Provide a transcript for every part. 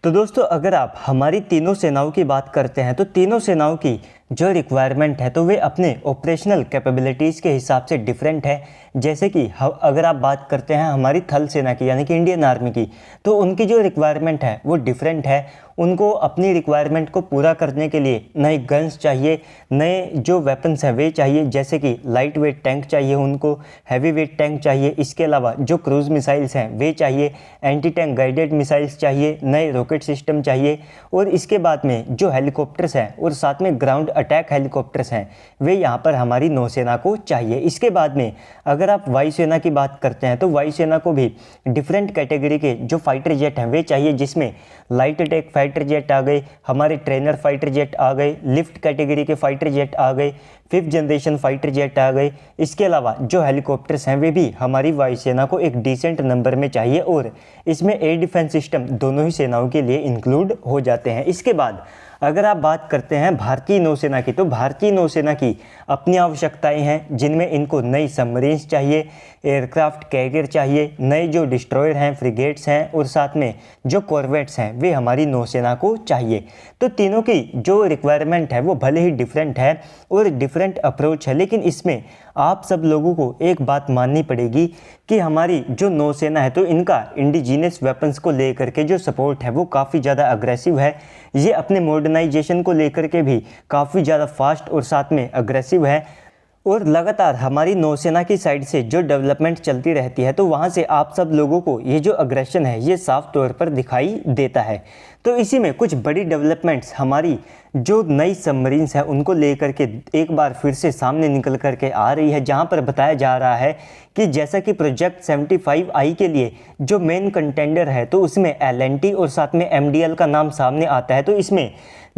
तो दोस्तों अगर आप हमारी तीनों सेनाओं की बात करते हैं तो तीनों सेनाओं की जो रिक्वायरमेंट है तो वे अपने ऑपरेशनल कैपेबिलिटीज़ के हिसाब से डिफरेंट है। जैसे कि अगर आप बात करते हैं हमारी थल सेना की यानी कि इंडियन आर्मी की, तो उनकी जो रिक्वायरमेंट है वो डिफरेंट है। उनको अपनी रिक्वायरमेंट को पूरा करने के लिए नए गन्स चाहिए, नए जो वेपन्स हैं वे चाहिए, जैसे कि लाइट वेट टैंक चाहिए उनको, हैवी वेट टैंक चाहिए, इसके अलावा जो क्रूज़ मिसाइल्स हैं वे चाहिए, एंटी टैंक गाइडेड मिसाइल्स चाहिए, नए रॉकेट सिस्टम चाहिए, और इसके बाद में जो हेलीकॉप्टर्स हैं और साथ में ग्राउंड अटैक हेलीकॉप्टर्स हैं वे यहाँ पर हमारी नौसेना को चाहिए। इसके बाद में अगर आप वायुसेना की बात करते हैं तो वायुसेना को भी डिफरेंट कैटेगरी के जो फाइटर जेट हैं वे चाहिए, जिसमें लाइट अटैक फाइटर जेट आ गए, हमारे ट्रेनर फाइटर जेट आ गए, लिफ्ट कैटेगरी के फाइटर जेट आ गए, 5th जनरेशन फाइटर जेट आ गए। इसके अलावा जो हेलीकॉप्टर्स हैं वे भी हमारी वायुसेना को एक डिसेंट नंबर में चाहिए, और इसमें एयर डिफेंस सिस्टम दोनों ही सेनाओं के लिए इंक्लूड हो जाते हैं। इसके बाद अगर आप बात करते हैं भारतीय नौसेना की, तो भारतीय नौसेना की अपनी आवश्यकताएं हैं, जिनमें इनको नई सबमरीन्स चाहिए, एयरक्राफ्ट कैरियर चाहिए, नए जो डिस्ट्रॉयर हैं, फ्रिगेट्स हैं, और साथ में जो कॉर्वेट्स हैं वे हमारी नौसेना को चाहिए। तो तीनों की जो रिक्वायरमेंट है वो भले ही डिफरेंट है और डिफरेंट अप्रोच है, लेकिन इसमें आप सब लोगों को एक बात माननी पड़ेगी कि हमारी जो नौसेना है तो इनका इंडिजीनियस वेपन्स को लेकर के जो सपोर्ट है वो काफ़ी ज़्यादा अग्रेसिव है। ये अपने मॉडर्नाइजेशन को लेकर के भी काफ़ी ज़्यादा फास्ट और साथ में अग्रेसिव है, और लगातार हमारी नौसेना की साइड से जो डेवलपमेंट चलती रहती है तो वहाँ से आप सब लोगों को ये जो अग्रेशन है ये साफ तौर पर दिखाई देता है। तो इसी में कुछ बड़ी डेवलपमेंट्स हमारी जो नई सबमरीन्स हैं उनको लेकर के एक बार फिर से सामने निकल कर के आ रही है, जहां पर बताया जा रहा है कि जैसा कि प्रोजेक्ट 75I के लिए जो मेन कंटेंडर है तो उसमें LNT और साथ में MDL का नाम सामने आता है। तो इसमें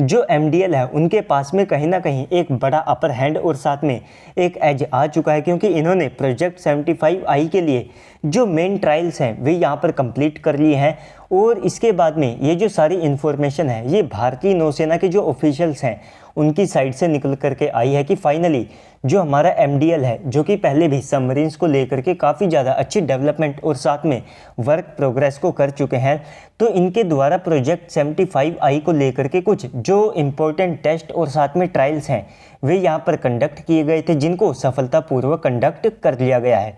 जो MDL है उनके पास में कहीं ना कहीं एक बड़ा अपर हैंड और साथ में एक एज आ चुका है, क्योंकि इन्होंने प्रोजेक्ट 75I के लिए जो मेन ट्रायल्स हैं वे यहाँ पर कंप्लीट कर लिए हैं, और इसके बाद में ये जो सारी इन्फॉर्मेशन है ये भारतीय नौसेना के जो ऑफिशियल्स हैं उनकी साइड से निकल करके आई है कि फाइनली जो हमारा MDL है, जो कि पहले भी सबमरीन्स को लेकर के काफ़ी ज़्यादा अच्छी डेवलपमेंट और साथ में वर्क प्रोग्रेस को कर चुके हैं, तो इनके द्वारा प्रोजेक्ट 75I को लेकर के कुछ जो इम्पोर्टेंट टेस्ट और साथ में ट्रायल्स हैं वे यहाँ पर कंडक्ट किए गए थे, जिनको सफलतापूर्वक कंडक्ट कर लिया गया है।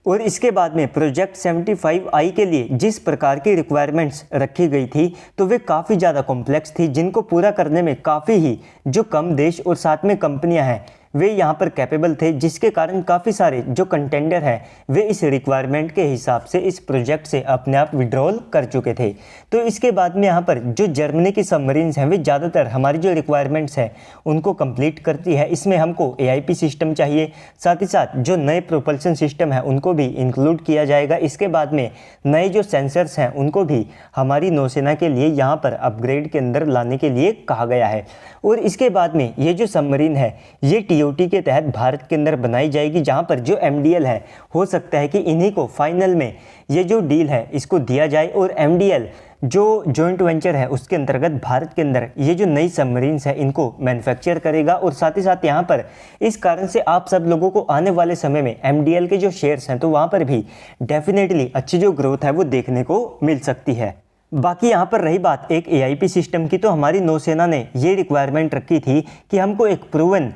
और इसके बाद में प्रोजेक्ट 75I के लिए जिस प्रकार की रिक्वायरमेंट्स रखी गई थी तो वे काफ़ी ज़्यादा कॉम्प्लेक्स थी, जिनको पूरा करने में काफ़ी ही जो कम देश और साथ में कंपनियां हैं वे यहाँ पर कैपेबल थे, जिसके कारण काफ़ी सारे जो कंटेंडर हैं वे इस रिक्वायरमेंट के हिसाब से इस प्रोजेक्ट से अपने आप विड्रॉल कर चुके थे। तो इसके बाद में यहाँ पर जो जर्मनी की सबमरीन्स हैं वे ज़्यादातर हमारी जो रिक्वायरमेंट्स हैं उनको कंप्लीट करती है। इसमें हमको AIP सिस्टम चाहिए, साथ ही साथ जो नए प्रोपल्सन सिस्टम है उनको भी इंक्लूड किया जाएगा। इसके बाद में नए जो सेंसर्स हैं उनको भी हमारी नौसेना के लिए यहाँ पर अपग्रेड के अंदर लाने के लिए कहा गया है। और इसके बाद में ये जो सबमरीन है ये TOT के तहत भारत के अंदर बनाई जाएगी, जहां पर जो MDL है हो सकता है कि इन्हीं को फाइनल में ये जो डील है इसको दिया जाए, और MDL जो जॉइंट वेंचर है उसके अंतर्गत भारत के अंदर ये जो नई सबमरीन्स है इनको मैन्युफैक्चर करेगा। और साथ ही साथ यहाँ पर इस कारण से आप सब लोगों को आने वाले समय में MDL के जो शेयर्स हैं तो वहाँ पर भी डेफिनेटली अच्छी जो ग्रोथ है वो देखने को मिल सकती है। बाकी यहाँ पर रही बात एक AIP सिस्टम की, तो हमारी नौसेना ने ये रिक्वायरमेंट रखी थी कि हमको एक प्रूवन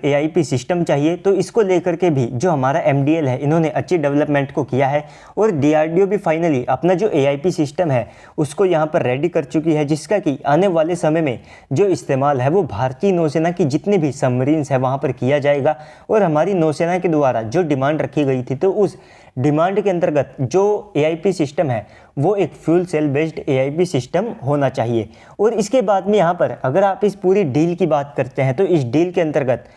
AIP सिस्टम चाहिए। तो इसको लेकर के भी जो हमारा MDL है इन्होंने अच्छी डेवलपमेंट को किया है, और DRDO भी फाइनली अपना जो AIP सिस्टम है उसको यहाँ पर रेडी कर चुकी है, जिसका कि आने वाले समय में जो इस्तेमाल है वो भारतीय नौसेना की जितनी भी सबमरीन्स है वहाँ पर किया जाएगा। और हमारी नौसेना के द्वारा जो डिमांड रखी गई थी तो उस डिमांड के अंतर्गत जो AIP सिस्टम है वो एक fuel cell based AIP system होना चाहिए। और इसके बाद में यहाँ पर अगर आप इस पूरी डील की बात करते हैं तो इस डील के अंतर्गत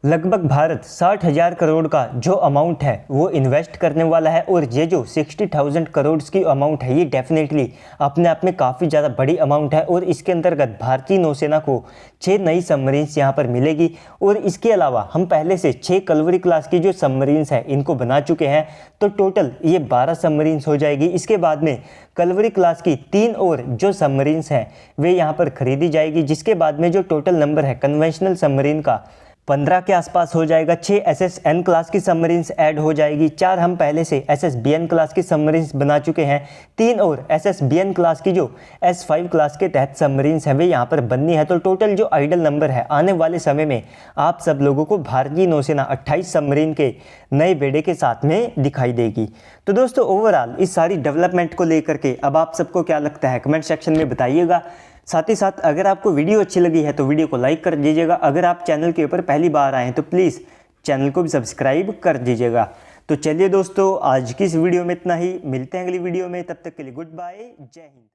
लगभग भारत 60,000 करोड़ का जो अमाउंट है वो इन्वेस्ट करने वाला है, और ये जो 60,000 करोड़ की अमाउंट है ये डेफिनेटली अपने आप में काफ़ी ज़्यादा बड़ी अमाउंट है। और इसके अंतर्गत भारतीय नौसेना को 6 नई सबमरीन्स यहाँ पर मिलेगी, और इसके अलावा हम पहले से 6 कलवरी क्लास की जो सबमरीन्स हैं इनको बना चुके हैं, तो टोटल ये 12 सबमरीन्स हो जाएगी। इसके बाद में कलवरी क्लास की 3 और जो सबमरीन्स हैं वे यहाँ पर खरीदी जाएगी, जिसके बाद में जो टोटल नंबर है कन्वेंशनल सबमरीन का 15 के आसपास हो जाएगा। 6 SSN क्लास की सबमरीन्स ऐड हो जाएगी। 4 हम पहले से SSBN क्लास की सबमरीन्स बना चुके हैं। 3 और SSBN क्लास की जो S5 क्लास के तहत सबमरीन्स हैं वे यहाँ पर बननी है। तो टोटल जो आइडल नंबर है आने वाले समय में आप सब लोगों को भारतीय नौसेना 28 सबमरीन के नए बेड़े के साथ में दिखाई देगी। तो दोस्तों ओवरऑल इस सारी डेवलपमेंट को लेकर के अब आप सबको क्या लगता है कमेंट सेक्शन में बताइएगा। साथ ही साथ अगर आपको वीडियो अच्छी लगी है तो वीडियो को लाइक कर दीजिएगा। अगर आप चैनल के ऊपर पहली बार आए हैं तो प्लीज़ चैनल को भी सब्सक्राइब कर दीजिएगा। तो चलिए दोस्तों आज की इस वीडियो में इतना ही, मिलते हैं अगली वीडियो में, तब तक के लिए गुड बाय, जय हिंद।